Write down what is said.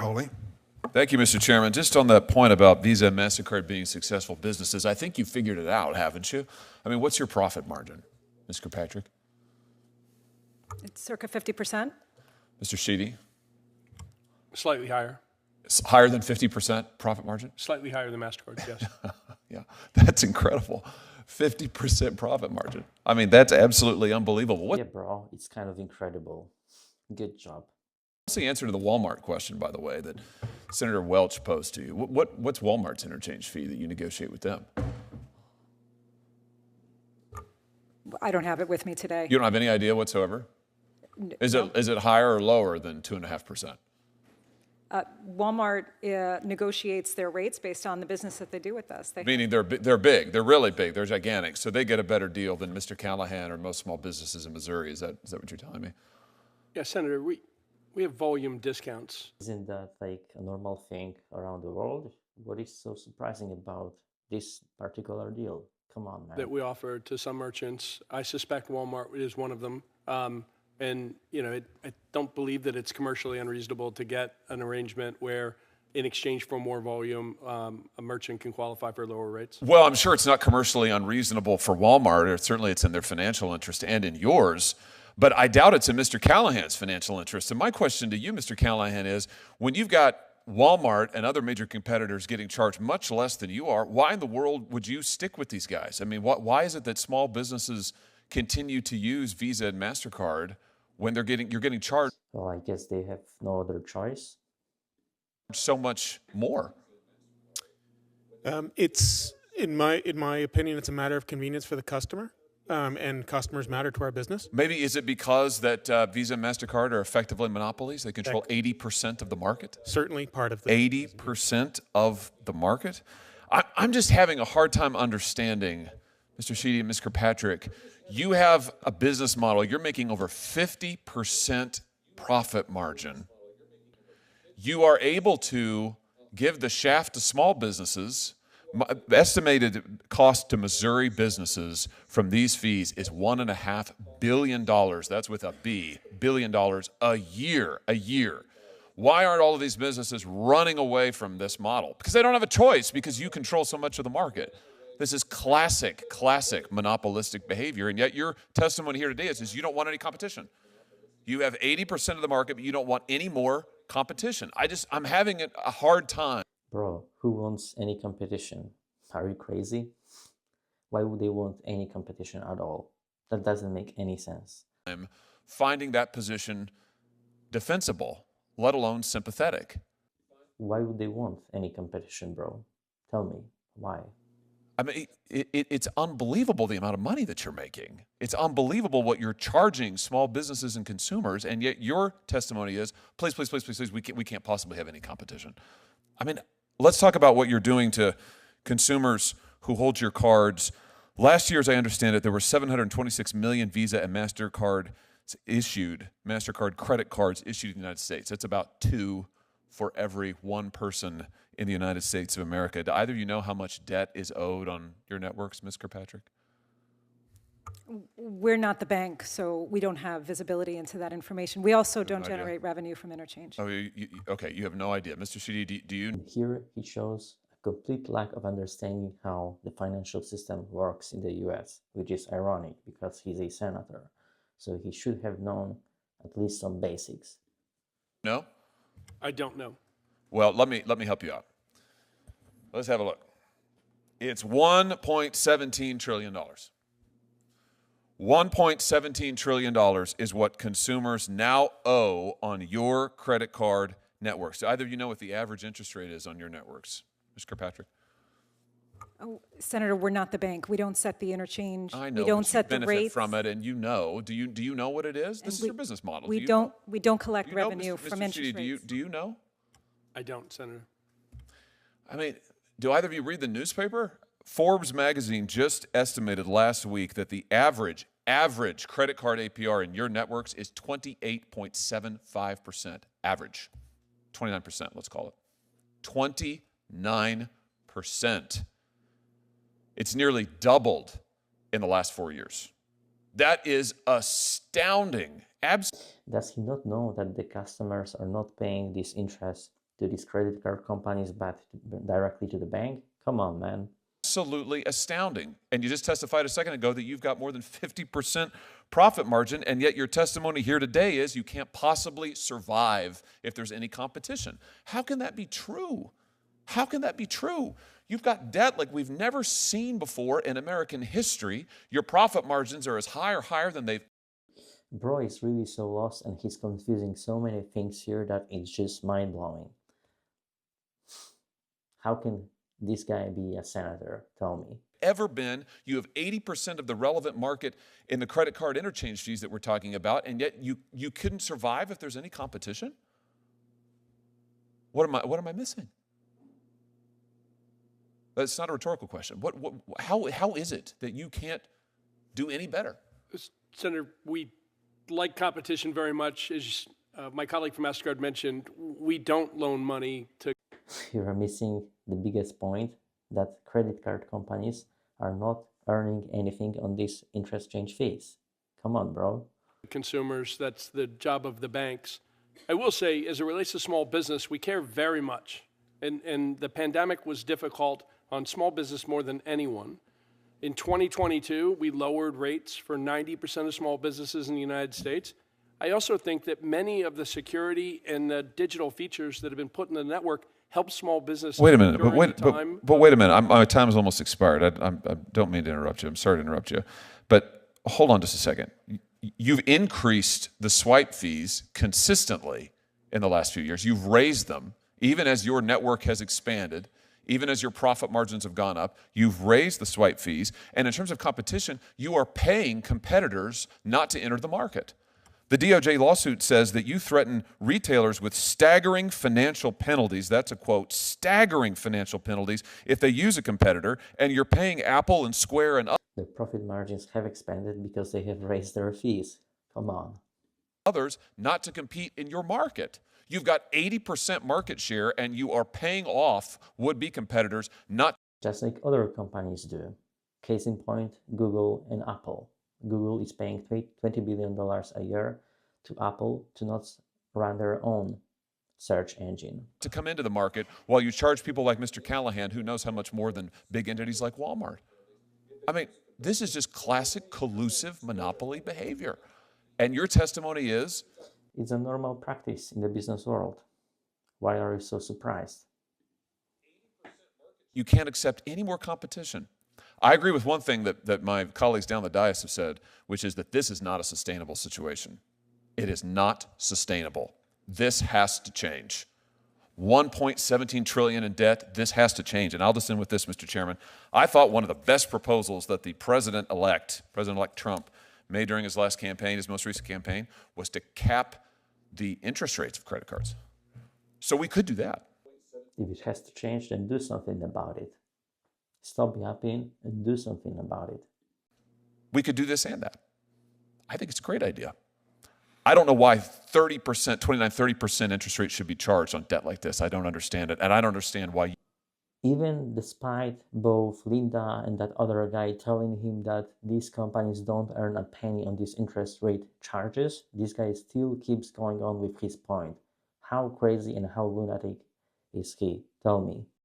Hawley. Thank you, Mr. Chairman. Just on that point about Visa and Mastercard being successful businesses, I think you figured it out, haven't you? I mean, what's your profit margin, Ms. Kirkpatrick? It's circa 50%. Mr. Sheedy? Slightly higher. It's higher than 50% profit margin? Slightly higher than Mastercard, yes. Yeah, that's incredible. 50% profit margin. I mean, that's absolutely unbelievable. Yeah, bro, it's kind of incredible. Good job. What's the answer to the Walmart question, by the way, that Senator Welch posed to you? What's Walmart's interchange fee that you negotiate with them? I don't have it with me today. You don't have any idea whatsoever? Is it higher or lower than 2.5%? Walmart negotiates their rates based on the business that they do with us. Meaning they're big, they're really big, they're gigantic, so they get a better deal than Mr. Callahan or most small businesses in Missouri. Is that what you're telling me? Yeah, Senator, we have volume discounts. Isn't that like a normal thing around the world? What is so surprising about this particular deal? Come on, man. That we offer to some merchants. I suspect Walmart is one of them. And, you know, I don't believe that it's commercially unreasonable to get an arrangement where, in exchange for more volume, a merchant can qualify for lower rates. Well, I'm sure it's not commercially unreasonable for Walmart, or certainly it's in their financial interest and in yours, but I doubt it's in Mr. Callahan's financial interest. And my question to you, Mr. Callahan, is when you've got Walmart and other major competitors getting charged much less than you are, why in the world would you stick with these guys? I mean, why is it that small businesses continue to use Visa and Mastercard when you're getting charged? Well, I guess they have no other choice. So much more. It's in my opinion, it's a matter of convenience for the customer, and customers matter to our business. Maybe is it because that Visa and Mastercard are effectively monopolies? They control 80% of the market. Certainly part of the 80% of the market. I'm just having a hard time understanding, Mr. Sheedy and Ms. Kirkpatrick. You have a business model. You're making over 50% profit margin. You are able to give the shaft to small businesses. Estimated cost to Missouri businesses from these fees is $1.5 billion. That's with a B, $billion a year. Why aren't all of these businesses running away from this model? Because they don't have a choice, because you control so much of the market. This is classic monopolistic behavior, and yet your testimony here today is you don't want any competition. You have 80% of the market, but you don't want any more competition. I'm having a hard time. Bro, who wants any competition? Are you crazy? Why would they want any competition at all? That doesn't make any sense. I'm finding that position defensible, let alone sympathetic. Why would they want any competition, bro? Tell me, why? I mean, it's unbelievable the amount of money that you're making. It's unbelievable what you're charging small businesses and consumers, and yet your testimony is, please, we can't possibly have any competition. I mean, let's talk about what you're doing to consumers who hold your cards. Last year, as I understand it, there were 726 million Visa and Mastercard credit cards issued in the United States. That's about 2 for every 1 person in the United States of America. Do either of you know how much debt is owed on your networks, Ms. Kirkpatrick? We're not the bank, so we don't have visibility into that information. We also don't generate revenue from interchange. Oh, okay, you have no idea. Mr. Sheedy, do you? Here he shows a complete lack of understanding how the financial system works in the US, which is ironic because he's a senator. So he should have known at least some basics. No? I don't know. Well, let me help you out. Let's have a look. It's $1.17 trillion. $1.17 trillion is what consumers now owe on your credit card networks. Do either of you know what the average interest rate is on your networks? Ms. Kirkpatrick? Oh, Senator, we're not the bank. We don't set the interchange. I know, we don't set the benefit rates from it, and you know. Do you know what it is? This is your business model. We don't collect revenue from interest rates. Do you know? I don't, Senator. I mean, do either of you read the newspaper? Forbes magazine just estimated last week that the average credit card APR in your networks is 28.75%. Average. 29%, let's call it. 29%. It's nearly doubled in the last 4 years. That is astounding. Does he not know that the customers are not paying this interest to these credit card companies, but directly to the bank? Come on, man. Absolutely astounding. And you just testified a second ago that you've got more than 50% profit margin, and yet your testimony here today is you can't possibly survive if there's any competition. How can that be true? How can that be true? You've got debt like we've never seen before in American history. Your profit margins are as high or higher than they've. Bro is really so lost, and he's confusing so many things here that it's just mind-blowing. How can this guy be a senator? Tell me. Ever been. You have 80% of the relevant market in the credit card interchange fees that we're talking about, and yet you couldn't survive if there's any competition? What am I missing? That's not a rhetorical question. How is it that you can't do any better? Senator, we like competition very much. As my colleague from Mastercard mentioned, we don't loan money to. You are missing the biggest point, that credit card companies are not earning anything on these interest change fees. Come on, bro. Consumers. That's the job of the banks. I will say, as it relates to small business, we care very much. And the pandemic was difficult on small business more than anyone. In 2022, we lowered rates for 90% of small businesses in the United States. I also think that many of the security and the digital features that have been put in the network help small business. Wait a minute, but wait a minute. My time has almost expired. I don't mean to interrupt you. I'm sorry to interrupt you. But hold on just a second. You've increased the swipe fees consistently in the last few years. You've raised them, even as your network has expanded, even as your profit margins have gone up. You've raised the swipe fees. And in terms of competition, you are paying competitors not to enter the market. The DOJ lawsuit says that you threaten retailers with staggering financial penalties. That's a quote, staggering financial penalties if they use a competitor, and you're paying Apple and Square and The profit margins have expanded because they have raised their fees. Come on. others not to compete in your market. You've got 80% market share, and you are paying off would-be competitors not. Just like other companies do. Case in point, Google and Apple. Google is paying $20 billion a year to Apple to not run their own search engine. To come into the market while you charge people like Mr. Callahan, who knows how much more than big entities like Walmart. I mean, this is just classic collusive monopoly behavior. And your testimony is? It's a normal practice in the business world. Why are you so surprised? You can't accept any more competition. I agree with one thing that my colleagues down the dais have said, which is that this is not a sustainable situation. It is not sustainable. This has to change. 1.17 trillion in debt, this has to change. And I'll just end with this, Mr. Chairman. I thought one of the best proposals that the President-elect Trump, made during his last campaign, his most recent campaign, was to cap the interest rates of credit cards. So we could do that. If it has to change, then do something about it. Stop yapping and do something about it. We could do this and that. I think it's a great idea. I don't know why 30%, 30% interest rate should be charged on debt like this. I don't understand it. And I don't understand why. Even despite both Linda and that other guy telling him that these companies don't earn a penny on these interest rate charges, this guy still keeps going on with his point. How crazy and how lunatic is he? Tell me.